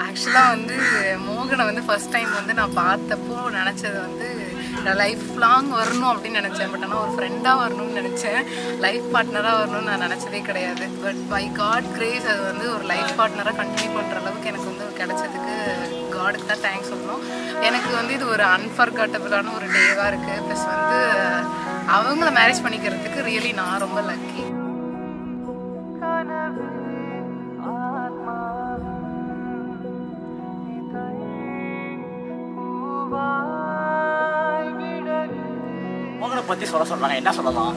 ஆக்சுவலாக வந்து மோகனை வந்து ஃபர்ஸ்ட் டைம் வந்து நான் பார்த்தப்போ நினச்சது வந்து நான் லைஃப் லாங் வரணும் அப்படின்னு நினச்சேன். பட் ஆனால் ஒரு ஃப்ரெண்டாக வரணும்னு நினச்சேன். லைஃப் பார்ட்னராக வரணும்னு நான் நினச்சதே கிடையாது. பட் பை காட் கிரேஸ் அது வந்து ஒரு லைஃப் பார்ட்னராக கண்டினியூ பண்ணுற அளவுக்கு எனக்கு வந்து கிடைச்சதுக்கு காடுக்கு தான் தேங்க்ஸ் சொல்லணும். எனக்கு வந்து இது ஒரு அன்ஃபர்கட்டபிளான ஒரு டேவாக இருக்குது. ப்ளஸ் வந்து அவங்கள மேரேஜ் பண்ணிக்கிறதுக்கு ரியலி நான் ரொம்ப லக்கி. மோகனை பற்றி சொல்கிறாங்க, என்ன சொல்லலாம்?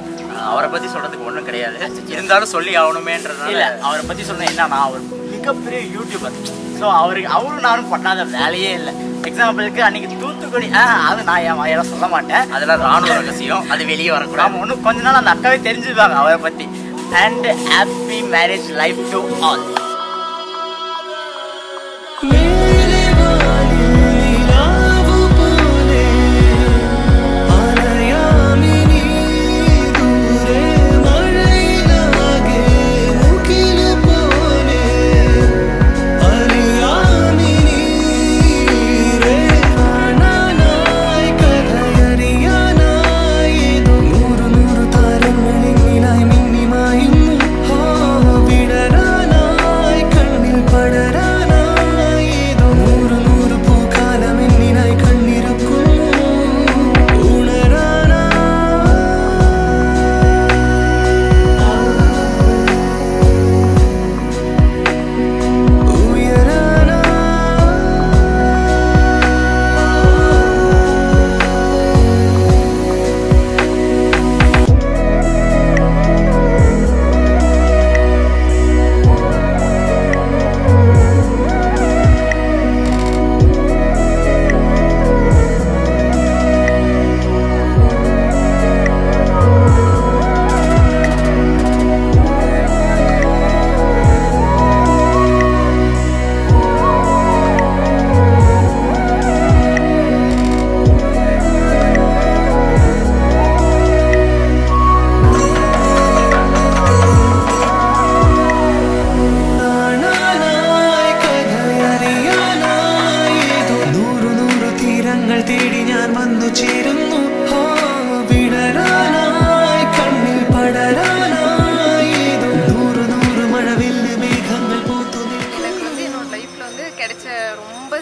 அவரை பற்றி சொல்கிறதுக்கு ஒன்றும் கிடையாது, இருந்தாலும் சொல்லி ஆகணுமேன்றதுனால. இல்லை, அவரை பற்றி சொன்னால் என்னன்னா, அவர் மிகப்பெரிய யூடியூபர். ஸோ அவரும் நானும் பண்ணாத வேலையே இல்லை. எக்ஸாம்பிளுக்கு அன்றைக்கி தூத்துக்குடி அது நான் என் வாயெல்லாம் சொல்ல மாட்டேன், அதெல்லாம் ராணுவ ரகசியம், அது வெளியே வரக்கூடாது. நம்ம ஒன்றும் கொஞ்ச நாள் அந்த அக்காவே தெரிஞ்சுப்பாங்க அவரை பற்றி. And happy marriage life to all.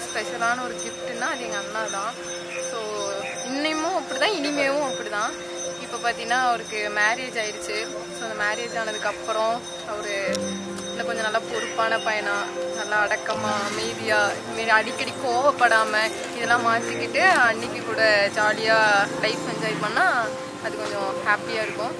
ஸ்பெஷலான ஒரு கிஃப்ட்னா அது எங்கள் அண்ணா தான். ஸோ இன்னமும் அப்படி தான், இனிமேவும் அப்படி தான். இப்போ பார்த்தீங்கன்னா அவருக்கு மேரேஜ் ஆயிடுச்சு. ஸோ அந்த மேரேஜ் ஆனதுக்கப்புறம் அவர் இன்னும் கொஞ்சம் நல்லா பொறுப்பான பையனா, நல்லா அடக்கமாக அமைதியாக, இதுமாரி அடிக்கடி கோவப்படாமல் இதெல்லாம் மாற்றிக்கிட்டு அன்னைக்கு கூட ஜாலியாக லைஃப் என்ஜாய் பண்ணால் அது கொஞ்சம் ஹாப்பியாக இருக்கும்.